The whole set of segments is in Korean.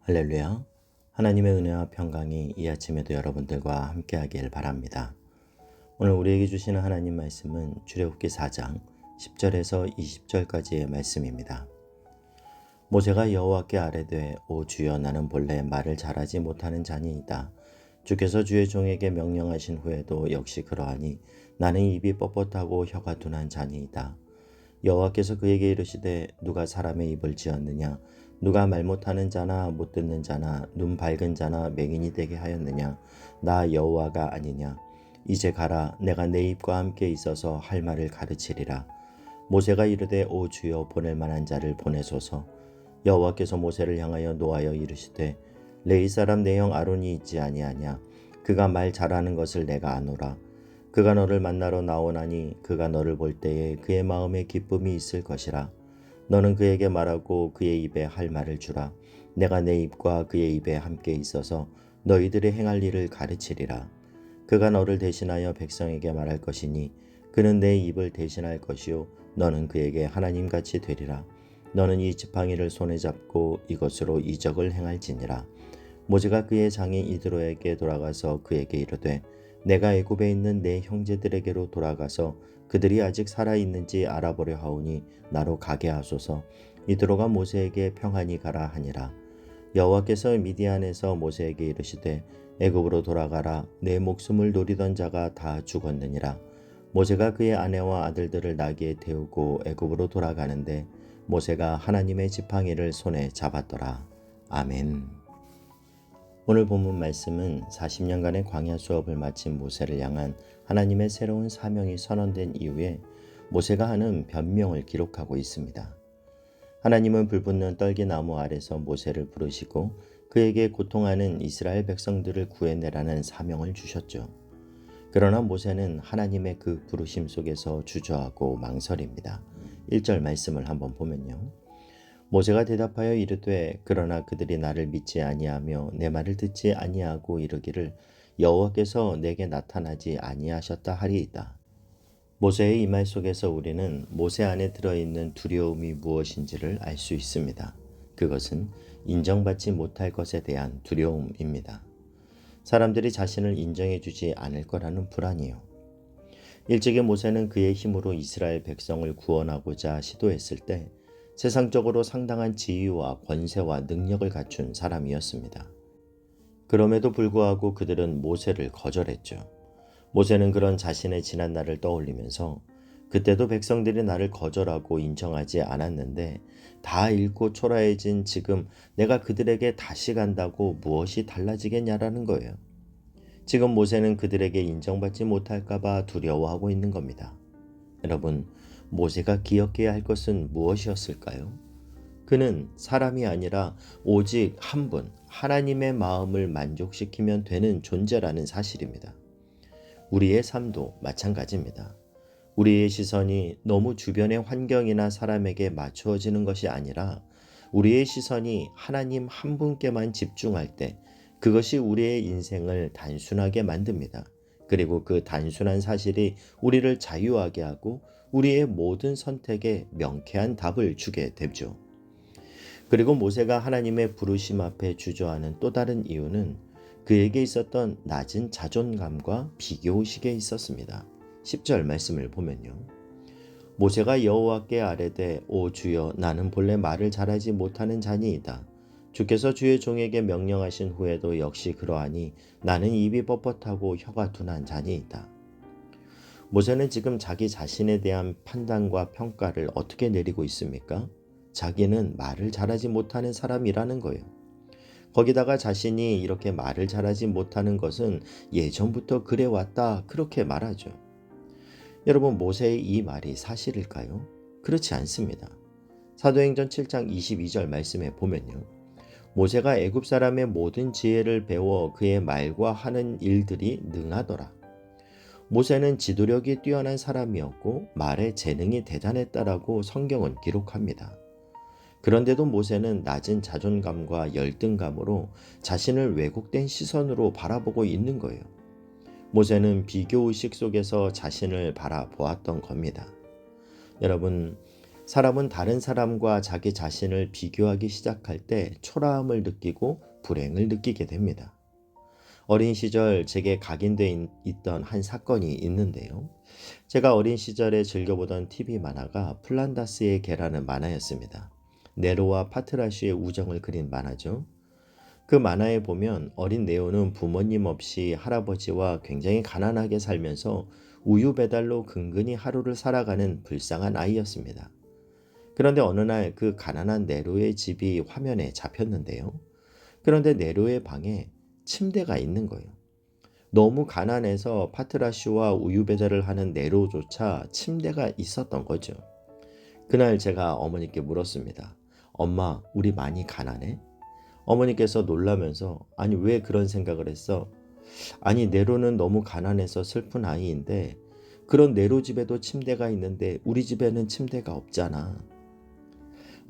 할렐루야. 하나님의 은혜와 평강이 이 아침에도 여러분들과 함께하길 바랍니다. 오늘 우리에게 주시는 하나님 말씀은 출애굽기 4장 10절에서 20절까지의 말씀입니다. 모세가 여호와께 아뢰되 오 주여 나는 본래 말을 잘하지 못하는 자니이다. 주께서 주의 종에게 명령하신 후에도 역시 그러하니 나는 입이 뻣뻣하고 혀가 둔한 자니이다. 여호와께서 그에게 이르시되 누가 사람의 입을 지었느냐 누가 말 못하는 자나 못 듣는 자나 눈 밝은 자나 맹인이 되게 하였느냐 나 여호와가 아니냐. 이제 가라 내가 내 입과 함께 있어서 할 말을 가르치리라. 모세가 이르되 오 주여 보낼 만한 자를 보내소서. 여호와께서 모세를 향하여 노하여 이르시되 레위 사람 내 형 아론이 있지 아니하냐. 그가 말 잘하는 것을 내가 아노라. 그가 너를 만나러 나오나니 그가 너를 볼 때에 그의 마음에 기쁨이 있을 것이라. 너는 그에게 말하고 그의 입에 할 말을 주라. 내가 내 입과 그의 입에 함께 있어서 너희들의 행할 일을 가르치리라. 그가 너를 대신하여 백성에게 말할 것이니 그는 내 입을 대신할 것이요 너는 그에게 하나님같이 되리라. 너는 이 지팡이를 손에 잡고 이것으로 이적을 행할지니라. 모세가 그의 장인 이드로에게 돌아가서 그에게 이르되 내가 애굽에 있는 내 형제들에게로 돌아가서 그들이 아직 살아있는지 알아보려 하오니 나로 가게 하소서. 이드로가 모세에게 평안히 가라 하니라. 여호와께서 미디안에서 모세에게 이르시되 애굽으로 돌아가라. 내 목숨을 노리던 자가 다 죽었느니라. 모세가 그의 아내와 아들들을 나귀에 태우고 애굽으로 돌아가는데 모세가 하나님의 지팡이를 손에 잡았더라. 아멘. 오늘 본문 말씀은 40년간의 광야 수업을 마친 모세를 향한 하나님의 새로운 사명이 선언된 이후에 모세가 하는 변명을 기록하고 있습니다. 하나님은 불붙는 떨기나무 아래서 모세를 부르시고 그에게 고통하는 이스라엘 백성들을 구해내라는 사명을 주셨죠. 그러나 모세는 하나님의 그 부르심 속에서 주저하고 망설입니다. 1절 말씀을 한번 보면요. 모세가 대답하여 이르되 그러나 그들이 나를 믿지 아니하며 내 말을 듣지 아니하고 이르기를 여호와께서 내게 나타나지 아니하셨다 하리이다. 모세의 이 말 속에서 우리는 모세 안에 들어있는 두려움이 무엇인지를 알 수 있습니다. 그것은 인정받지 못할 것에 대한 두려움입니다. 사람들이 자신을 인정해 주지 않을 거라는 불안이요. 일찍이 모세는 그의 힘으로 이스라엘 백성을 구원하고자 시도했을 때 세상적으로 상당한 지위와 권세와 능력을 갖춘 사람이었습니다. 그럼에도 불구하고 그들은 모세를 거절했죠. 모세는 그런 자신의 지난 날을 떠올리면서 그때도 백성들이 나를 거절하고 인정하지 않았는데 다 잃고 초라해진 지금 내가 그들에게 다시 간다고 무엇이 달라지겠냐라는 거예요. 지금 모세는 그들에게 인정받지 못할까봐 두려워하고 있는 겁니다. 여러분, 모세가 기억해야 할 것은 무엇이었을까요? 그는 사람이 아니라 오직 한 분, 하나님의 마음을 만족시키면 되는 존재라는 사실입니다. 우리의 삶도 마찬가지입니다. 우리의 시선이 너무 주변의 환경이나 사람에게 맞추어지는 것이 아니라 우리의 시선이 하나님 한 분께만 집중할 때 그것이 우리의 인생을 단순하게 만듭니다. 그리고 그 단순한 사실이 우리를 자유하게 하고 우리의 모든 선택에 명쾌한 답을 주게 되죠. 그리고 모세가 하나님의 부르심 앞에 주저하는 또 다른 이유는 그에게 있었던 낮은 자존감과 비교의식에 있었습니다. 10절 말씀을 보면요. 모세가 여호와께 아뢰되 오 주여 나는 본래 말을 잘하지 못하는 자니이다. 주께서 주의 종에게 명령하신 후에도 역시 그러하니 나는 입이 뻣뻣하고 혀가 둔한 자니이다. 모세는 지금 자기 자신에 대한 판단과 평가를 어떻게 내리고 있습니까? 자기는 말을 잘하지 못하는 사람이라는 거예요. 거기다가 자신이 이렇게 말을 잘하지 못하는 것은 예전부터 그래왔다 그렇게 말하죠. 여러분, 모세의 이 말이 사실일까요? 그렇지 않습니다. 사도행전 7장 22절 말씀에 보면요. 모세가 애굽 사람의 모든 지혜를 배워 그의 말과 하는 일들이 능하더라. 모세는 지도력이 뛰어난 사람이었고 말에 재능이 대단했다라고 성경은 기록합니다. 그런데도 모세는 낮은 자존감과 열등감으로 자신을 왜곡된 시선으로 바라보고 있는 거예요. 모세는 비교의식 속에서 자신을 바라보았던 겁니다. 여러분, 사람은 다른 사람과 자기 자신을 비교하기 시작할 때 초라함을 느끼고 불행을 느끼게 됩니다. 어린 시절 제게 각인돼 있던 한 사건이 있는데요. 제가 어린 시절에 즐겨보던 TV 만화가 플란다스의 개라는 만화였습니다. 네로와 파트라슈의 우정을 그린 만화죠. 그 만화에 보면 어린 네오는 부모님 없이 할아버지와 굉장히 가난하게 살면서 우유 배달로 근근히 하루를 살아가는 불쌍한 아이였습니다. 그런데 어느 날 그 가난한 네로의 집이 화면에 잡혔는데요. 그런데 네로의 방에 침대가 있는 거예요. 너무 가난해서 파트라슈와 우유 배달을 하는 네로조차 침대가 있었던 거죠. 그날 제가 어머니께 물었습니다. 엄마, 우리 많이 가난해? 어머니께서 놀라면서 아니 왜 그런 생각을 했어? 아니 네로는 너무 가난해서 슬픈 아이인데 그런 네로 집에도 침대가 있는데 우리 집에는 침대가 없잖아.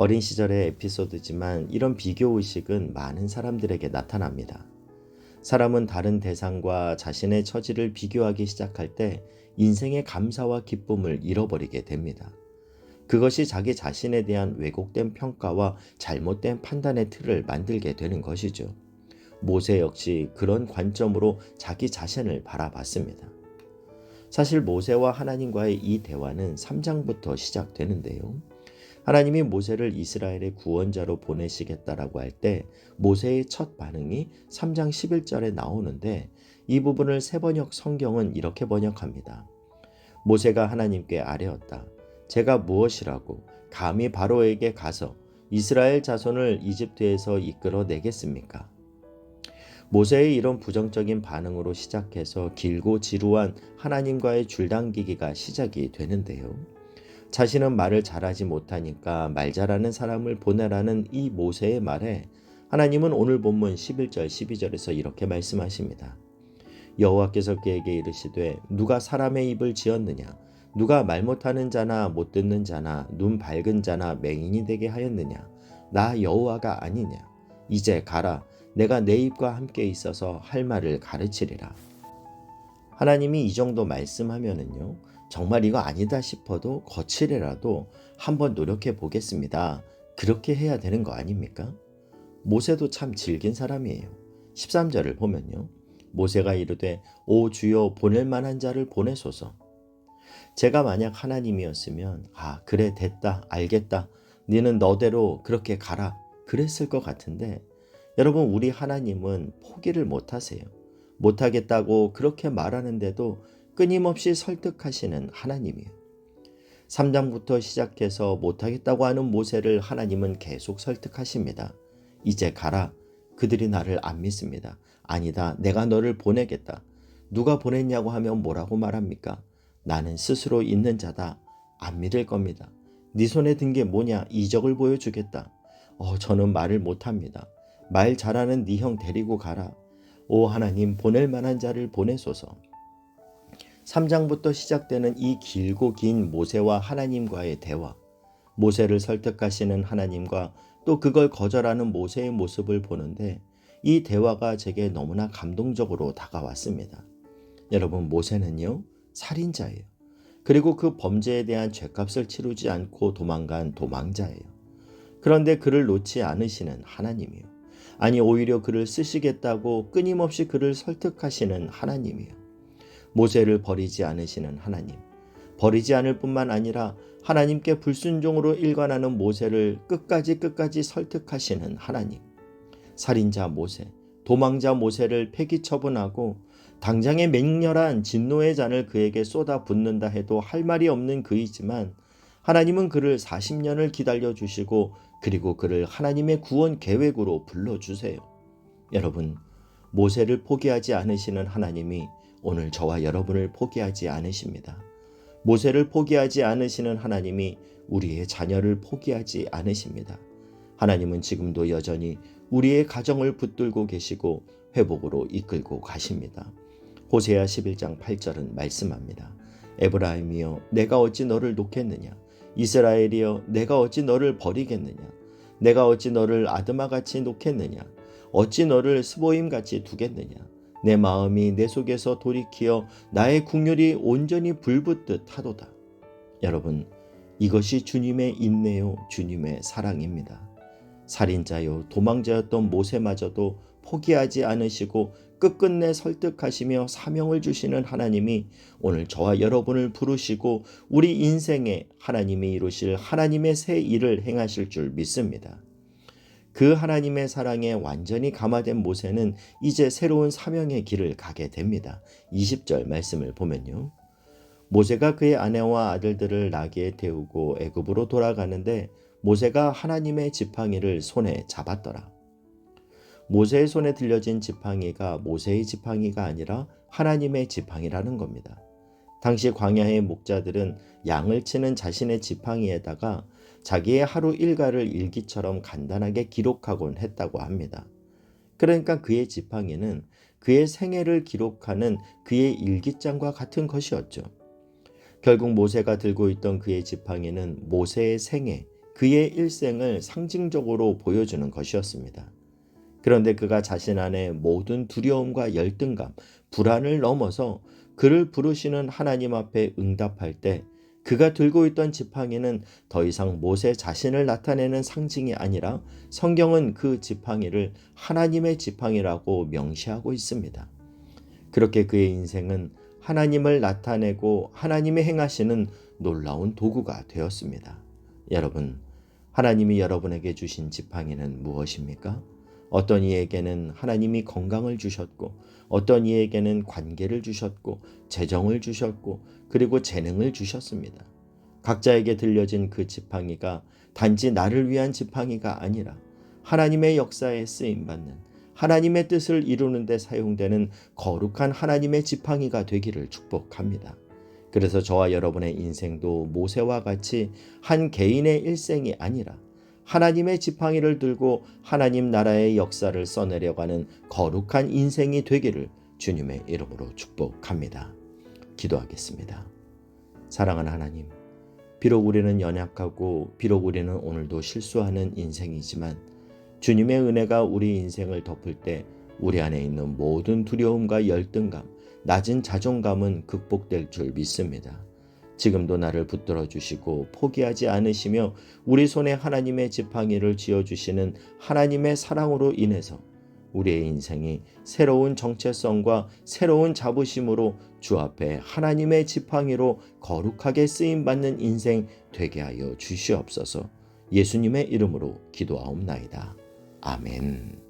어린 시절의 에피소드지만 이런 비교 의식은 많은 사람들에게 나타납니다. 사람은 다른 대상과 자신의 처지를 비교하기 시작할 때 인생의 감사와 기쁨을 잃어버리게 됩니다. 그것이 자기 자신에 대한 왜곡된 평가와 잘못된 판단의 틀을 만들게 되는 것이죠. 모세 역시 그런 관점으로 자기 자신을 바라봤습니다. 사실 모세와 하나님과의 이 대화는 3장부터 시작되는데요. 하나님이 모세를 이스라엘의 구원자로 보내시겠다라고 할 때 모세의 첫 반응이 3장 11절에 나오는데 이 부분을 세번역 성경은 이렇게 번역합니다. 모세가 하나님께 아뢰었다. 제가 무엇이라고 감히 바로에게 가서 이스라엘 자손을 이집트에서 이끌어 내겠습니까? 모세의 이런 부정적인 반응으로 시작해서 길고 지루한 하나님과의 줄당기기가 시작이 되는데요. 자신은 말을 잘하지 못하니까 말 잘하는 사람을 보내라는 이 모세의 말에 하나님은 오늘 본문 11절 12절에서 이렇게 말씀하십니다. 여호와께서 그에게 이르시되 누가 사람의 입을 지었느냐 누가 말 못하는 자나 못 듣는 자나 눈 밝은 자나 맹인이 되게 하였느냐 나 여호와가 아니냐 이제 가라 내가 내 입과 함께 있어서 할 말을 가르치리라. 하나님이 이 정도 말씀하면은요 정말 이거 아니다 싶어도 거칠게라도 한번 노력해 보겠습니다. 그렇게 해야 되는 거 아닙니까? 모세도 참 질긴 사람이에요. 13절을 보면요. 모세가 이르되 오 주여 보낼 만한 자를 보내소서. 제가 만약 하나님이었으면 그래 됐다 알겠다 너는 너대로 그렇게 가라 그랬을 것 같은데 여러분 우리 하나님은 포기를 못하세요. 못하겠다고 그렇게 말하는데도 끊임없이 설득하시는 하나님이에요. 3장부터 시작해서 못하겠다고 하는 모세를 하나님은 계속 설득하십니다. 이제 가라. 그들이 나를 안 믿습니다. 아니다. 내가 너를 보내겠다. 누가 보냈냐고 하면 뭐라고 말합니까? 나는 스스로 있는 자다. 안 믿을 겁니다. 네 손에 든 게 뭐냐? 이적을 보여주겠다. 저는 말을 못합니다. 말 잘하는 네 형 데리고 가라. 오 하나님 보낼 만한 자를 보내소서. 3장부터 시작되는 이 길고 긴 모세와 하나님과의 대화, 모세를 설득하시는 하나님과 또 그걸 거절하는 모세의 모습을 보는데 이 대화가 제게 너무나 감동적으로 다가왔습니다. 여러분 모세는요 살인자예요. 그리고 그 범죄에 대한 죄값을 치르지 않고 도망간 도망자예요. 그런데 그를 놓지 않으시는 하나님이요. 아니 오히려 그를 쓰시겠다고 끊임없이 그를 설득하시는 하나님이요. 모세를 버리지 않으시는 하나님. 버리지 않을 뿐만 아니라 하나님께 불순종으로 일관하는 모세를 끝까지 설득하시는 하나님. 살인자 모세, 도망자 모세를 폐기 처분하고 당장의 맹렬한 진노의 잔을 그에게 쏟아 붓는다 해도 할 말이 없는 그이지만 하나님은 그를 40년을 기다려 주시고 그리고 그를 하나님의 구원 계획으로 불러주세요. 여러분, 모세를 포기하지 않으시는 하나님이 오늘 저와 여러분을 포기하지 않으십니다. 모세를 포기하지 않으시는 하나님이 우리의 자녀를 포기하지 않으십니다. 하나님은 지금도 여전히 우리의 가정을 붙들고 계시고 회복으로 이끌고 가십니다. 호세아 11장 8절은 말씀합니다. 에브라임이여 내가 어찌 너를 놓겠느냐 이스라엘이여 내가 어찌 너를 버리겠느냐 내가 어찌 너를 아드마같이 놓겠느냐 어찌 너를 스보임같이 두겠느냐 내 마음이 내 속에서 돌이키어 나의 국률이 온전히 불붙듯 하도다. 여러분 이것이 주님의 인내요, 주님의 사랑입니다. 살인자요, 도망자였던 모세마저도 포기하지 않으시고 끝끝내 설득하시며 사명을 주시는 하나님이 오늘 저와 여러분을 부르시고 우리 인생에 하나님이 이루실 하나님의 새 일을 행하실 줄 믿습니다. 그 하나님의 사랑에 완전히 감화된 모세는 이제 새로운 사명의 길을 가게 됩니다. 20절 말씀을 보면요. 모세가 그의 아내와 아들들을 나귀에 태우고 애굽으로 돌아가는데 모세가 하나님의 지팡이를 손에 잡았더라. 모세의 손에 들려진 지팡이가 모세의 지팡이가 아니라 하나님의 지팡이라는 겁니다. 당시 광야의 목자들은 양을 치는 자신의 지팡이에다가 자기의 하루 일과를 일기처럼 간단하게 기록하곤 했다고 합니다. 그러니까 그의 지팡이는 그의 생애를 기록하는 그의 일기장과 같은 것이었죠. 결국 모세가 들고 있던 그의 지팡이는 모세의 생애, 그의 일생을 상징적으로 보여주는 것이었습니다. 그런데 그가 자신 안에 모든 두려움과 열등감, 불안을 넘어서 그를 부르시는 하나님 앞에 응답할 때 그가 들고 있던 지팡이는 더 이상 모세 자신을 나타내는 상징이 아니라 성경은 그 지팡이를 하나님의 지팡이라고 명시하고 있습니다. 그렇게 그의 인생은 하나님을 나타내고 하나님이 행하시는 놀라운 도구가 되었습니다. 여러분, 하나님이 여러분에게 주신 지팡이는 무엇입니까? 어떤 이에게는 하나님이 건강을 주셨고, 어떤 이에게는 관계를 주셨고, 재정을 주셨고, 그리고 재능을 주셨습니다. 각자에게 들려진 그 지팡이가 단지 나를 위한 지팡이가 아니라 하나님의 역사에 쓰임받는 하나님의 뜻을 이루는 데 사용되는 거룩한 하나님의 지팡이가 되기를 축복합니다. 그래서 저와 여러분의 인생도 모세와 같이 한 개인의 일생이 아니라 하나님의 지팡이를 들고 하나님 나라의 역사를 써내려가는 거룩한 인생이 되기를 주님의 이름으로 축복합니다. 기도하겠습니다. 사랑하는 하나님, 비록 우리는 연약하고 비록 우리는 오늘도 실수하는 인생이지만 주님의 은혜가 우리 인생을 덮을 때 우리 안에 있는 모든 두려움과 열등감, 낮은 자존감은 극복될 줄 믿습니다. 지금도 나를 붙들어 주시고 포기하지 않으시며 우리 손에 하나님의 지팡이를 쥐어주시는 하나님의 사랑으로 인해서 우리의 인생이 새로운 정체성과 새로운 자부심으로 주 앞에 하나님의 지팡이로 거룩하게 쓰임받는 인생 되게 하여 주시옵소서. 예수님의 이름으로 기도하옵나이다. 아멘.